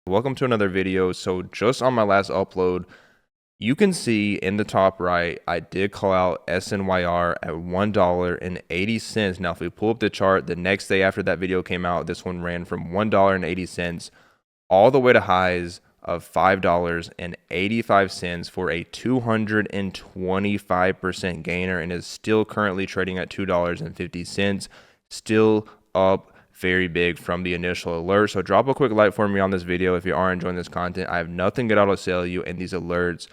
Welcome to another video. So just on my last upload, you can see in the top right, I did call out SNYR at $1.80. Now, if we pull up the chart, the next day after that video came out, this one ran from $1.80 all the way to highs of $5.85 for a 225% gainer, and is still currently trading at $2.50, still up very big from the initial alert. So drop a quick like for me on this video if you are enjoying this content. I have nothing good out to sell you, and these alerts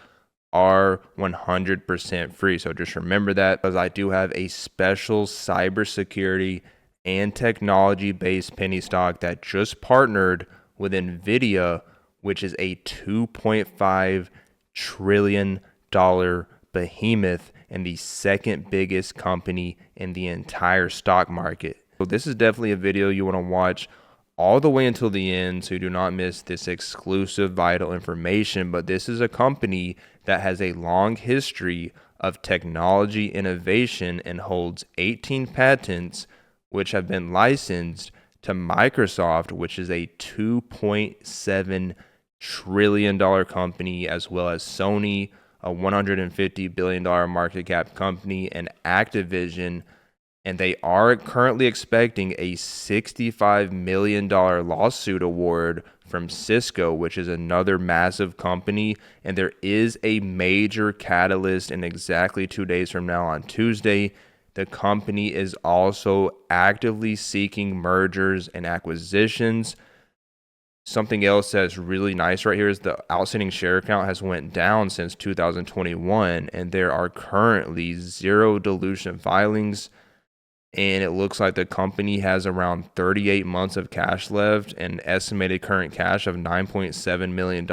are 100% free. So just remember that, because I do have a special cybersecurity and technology based penny stock that just partnered with NVIDIA, which is a $2.5 trillion behemoth and the second biggest company in the entire stock market. So this is definitely a video you want to watch all the way until the end, so you do not miss this exclusive vital information. But this is a company that has a long history of technology innovation and holds 18 patents, which have been licensed to Microsoft, which is a $2.7 trillion company, as well as Sony, a $150 billion market cap company, and Activision. And they are currently expecting a $65 million lawsuit award from Cisco, which is another massive company. And there is a major catalyst in exactly 2 days from now on Tuesday. The company is also actively seeking mergers and acquisitions. Something else that's really nice right here is the outstanding share count has went down since 2021, and there are currently 0 dilution filings. And it looks like the company has around 38 months of cash left, and estimated current cash of $9.7 million,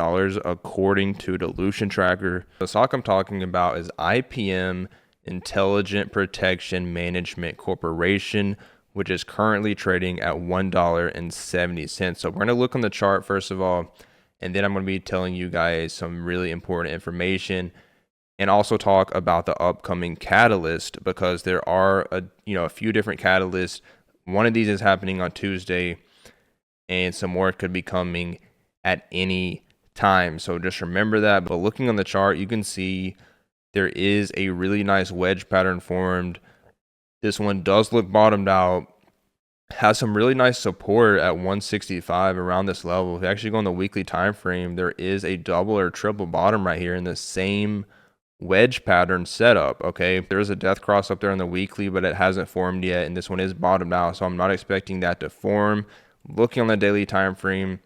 according to Dilution Tracker. The stock I'm talking about is IPM Intelligent Protection Management Corporation, which is currently trading at $1.70. So we're going to look on the chart first of all, and then I'm going to be telling you guys some really important information, and also talk about the upcoming catalyst, because there are a few different catalysts. One of these is happening on Tuesday, and some more could be coming at any time. So just remember that. But looking on the chart, you can see there is a really nice wedge pattern formed. This one does look bottomed out, has some really nice support at 165 around this level. If you actually go on the weekly time frame, there is a double or triple bottom right here in the same wedge pattern setup. Okay, there's a death cross up there on the weekly, but it hasn't formed yet, and this one is bottomed out, so I'm not expecting that to form. Looking on the daily time frame,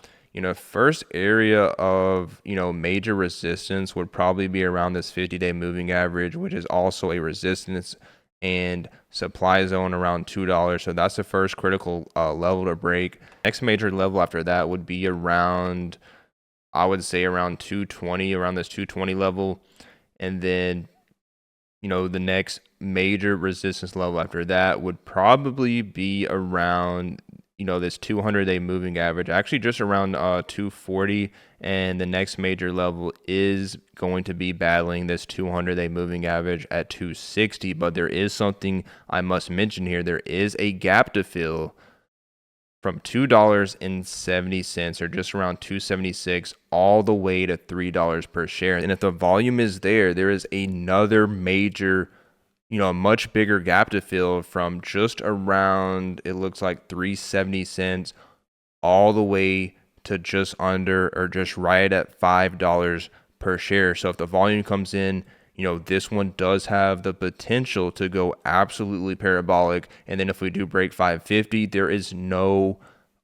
first area of major resistance would probably be around this 50-day moving average, which is also a resistance and supply zone around $2. So that's the first critical level to break. Next major level after that would be around, I would say, around 220, around this 220 level. And then, the next major resistance level after that would probably be around, this 200-day moving average, actually just around 240. And the next major level is going to be battling this 200-day moving average at 260. But there is something I must mention here. There is a gap to fill from $2.70, or just around 276, all the way to $3 per share. And if the volume is there, there is another major, much bigger gap to fill from just around, it looks like 370 cents all the way to just under, or just right at $5 per share. So if the volume comes in, this one does have the potential to go absolutely parabolic. And then if we do break 550, there is no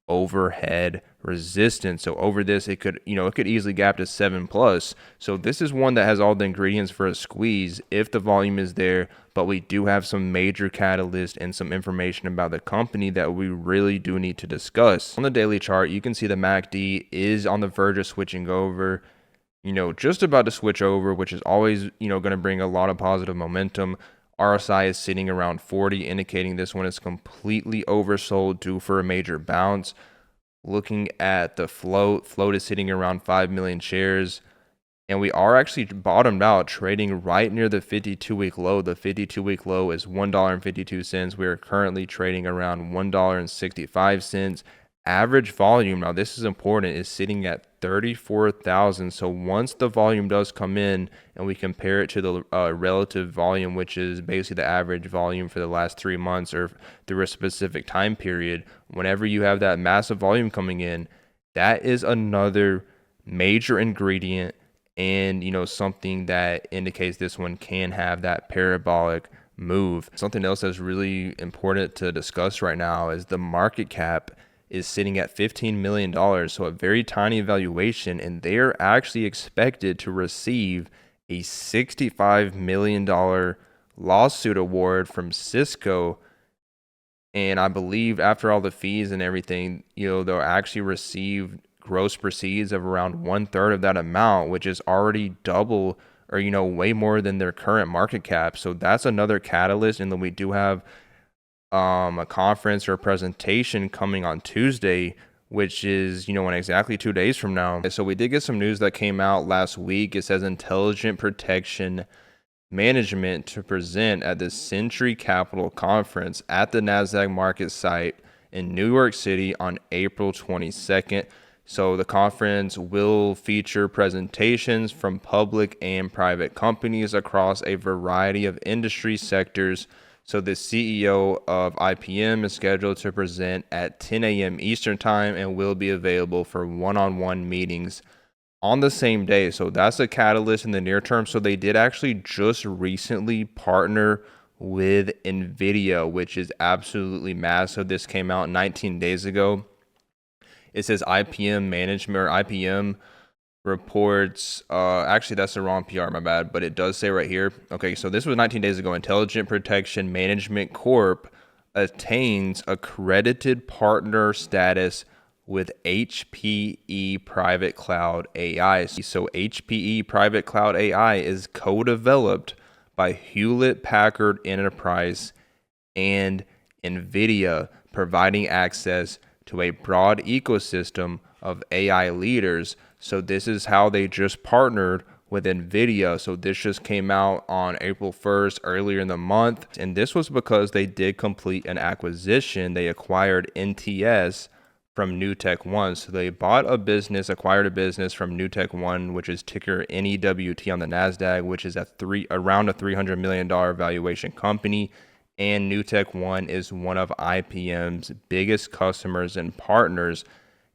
overhead resistance. So over this, it could easily gap to 7+. So this is one that has all the ingredients for a squeeze if the volume is there. But we do have some major catalyst and some information about the company that we really do need to discuss. On the daily chart, you can see the MACD is on the verge of switching over. Just about to switch over, which is always, going to bring a lot of positive momentum. RSI is sitting around 40, indicating this one is completely oversold, due for a major bounce. Looking at the float is sitting around 5 million shares. And we are actually bottomed out, trading right near the 52-week low. The 52-week low is $1.52. We are currently trading around $1.65. Average volume, now this is important, is sitting at 34,000. So once the volume does come in and we compare it to the relative volume, which is basically the average volume for the last 3 months or through a specific time period, whenever you have that massive volume coming in, that is another major ingredient and something that indicates this one can have that parabolic move. Something else that's really important to discuss right now is the market cap is sitting at $15 million, so a very tiny valuation, and they're actually expected to receive a $65 million lawsuit award from Cisco. And I believe after all the fees and everything, they'll actually receive gross proceeds of around 1/3 of that amount, which is already double or, way more than their current market cap. So that's another catalyst. And then we do have a conference or a presentation coming on Tuesday, which is, in exactly 2 days from now. So we did get some news that came out last week. It says Intelligent Protection Management to present at the Century Capital Conference at the NASDAQ market site in New York City on April 22nd. So the conference will feature presentations from public and private companies across a variety of industry sectors. So the CEO of IPM is scheduled to present at 10 a.m. Eastern Time and will be available for one-on-one meetings on the same day. So that's a catalyst in the near term. So they did actually just recently partner with NVIDIA, which is absolutely massive. This came out 19 days ago. It says IPM management or IPM reports, actually that's the wrong PR, my bad, but it does say right here. Okay, so this was 19 days ago. Intelligent Protection Management Corp attains accredited partner status with HPE Private Cloud AI. So HPE Private Cloud AI is co-developed by Hewlett Packard Enterprise and NVIDIA, providing access to a broad ecosystem of AI leaders. So this is how they just partnered with NVIDIA. So this just came out on April 1st, earlier in the month. And this was because they did complete an acquisition. They acquired NTS from NewtekOne. So they acquired a business from NewtekOne, which is ticker NEWT on the NASDAQ, which is around a $300 million valuation company. And NewtekOne is one of IPM's biggest customers and partners.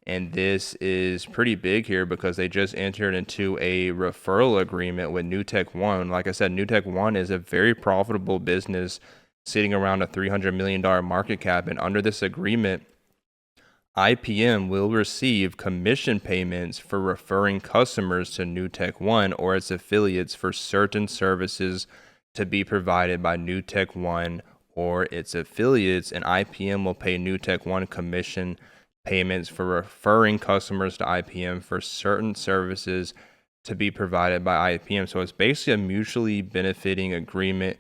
And this is pretty big here because they just entered into a referral agreement with NewtekOne. Like I said, NewtekOne is a very profitable business sitting around a $300 million market cap. And under this agreement, IPM will receive commission payments for referring customers to NewtekOne or its affiliates for certain services to be provided by NewtekOne or its affiliates. And IPM will pay NewtekOne commission payments for referring customers to IPM for certain services to be provided by IPM. So it's basically a mutually benefiting agreement.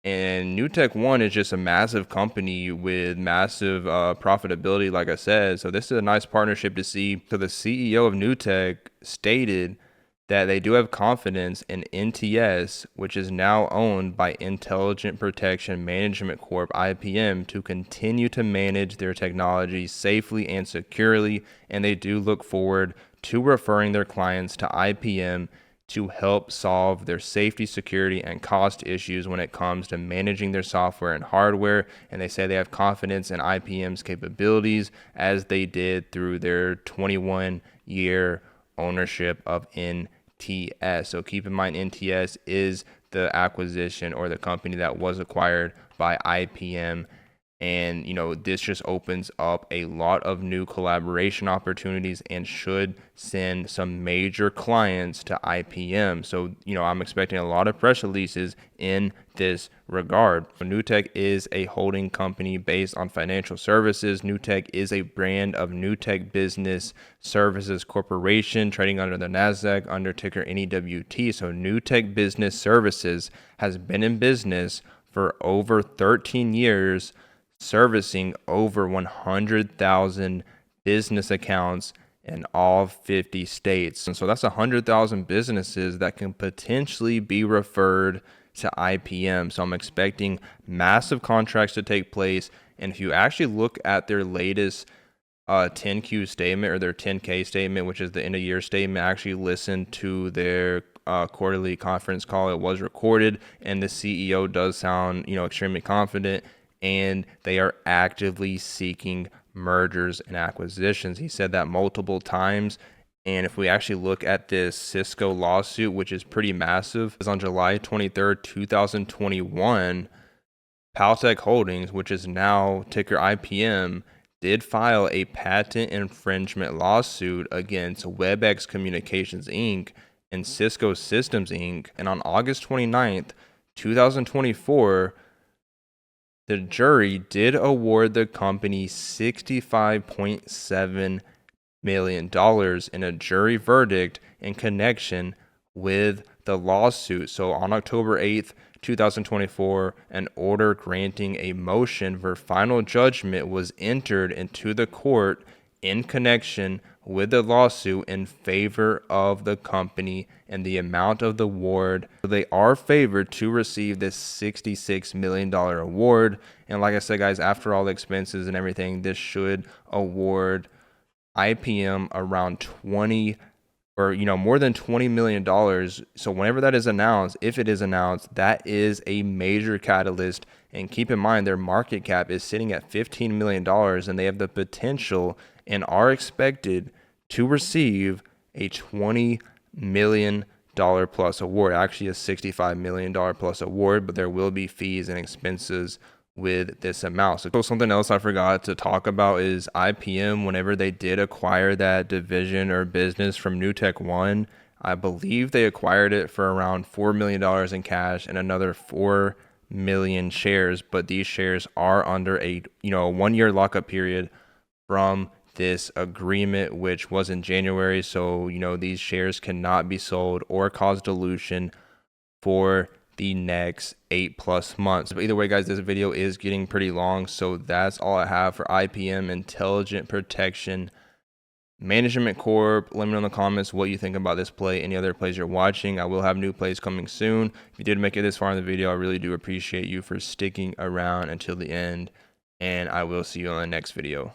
And NewtekOne is just a massive company with massive profitability, like I said. So this is a nice partnership to see. So the CEO of Newtek stated that they do have confidence in NTS, which is now owned by Intelligent Protection Management Corp, IPM, to continue to manage their technology safely and securely. And they do look forward to referring their clients to IPM to help solve their safety, security, and cost issues when it comes to managing their software and hardware. And they say they have confidence in IPM's capabilities as they did through their 21-year ownership of NTS. So keep in mind, NTS is the acquisition or the company that was acquired by IPM. And, this just opens up a lot of new collaboration opportunities and should send some major clients to IPM. So, I'm expecting a lot of press releases in this regard. Newtek is a holding company based on financial services. Newtek is a brand of Newtek Business Services Corporation, trading under the NASDAQ under ticker NEWT. So Newtek Business Services has been in business for over 13 years, servicing over 100,000 business accounts in all 50 states. And so that's 100,000 businesses that can potentially be referred to IPM. So I'm expecting massive contracts to take place. And if you actually look at their latest 10Q statement or their 10K statement, which is the end of year statement. I actually listened to their quarterly conference call. It was recorded, and the CEO does sound, extremely confident, and they are actively seeking mergers and acquisitions. He said that multiple times. And if we actually look at this Cisco lawsuit, which is pretty massive, is on July 23rd, 2021, Paltech Holdings, which is now ticker IPM, did file a patent infringement lawsuit against WebEx Communications Inc. and Cisco Systems Inc. And on August 29th, 2024, the jury did award the company $65.7 million in a jury verdict in connection with the lawsuit. So on October 8th, 2024, an order granting a motion for final judgment was entered into the court in connection with the lawsuit in favor of the company and the amount of the award. They are favored to receive this $66 million award. And like I said, guys, after all the expenses and everything, this should award IPM around 20 or more than $20 million. So whenever that is announced, if it is announced, that is a major catalyst. And keep in mind, their market cap is sitting at $15 million, and they have the potential and are expected to receive a $20 million plus award, actually a $65 million plus award, but there will be fees and expenses with this amount. So something else I forgot to talk about is IPM. Whenever they did acquire that division or business from Newtek One, I believe they acquired it for around $4 million in cash and another 4 million shares. But these shares are under a 1-year lockup period from this agreement, which was in January. So these shares cannot be sold or cause dilution for the next 8+ months. But either way, guys, this video is getting pretty long, so that's all I have for IPM Intelligent Protection Management Corp. Let me know in the comments what you think about this play, any other plays you're watching. I will have new plays coming soon. If you did make it this far in the video, I really do appreciate you for sticking around until the end, and I will see you on the next video.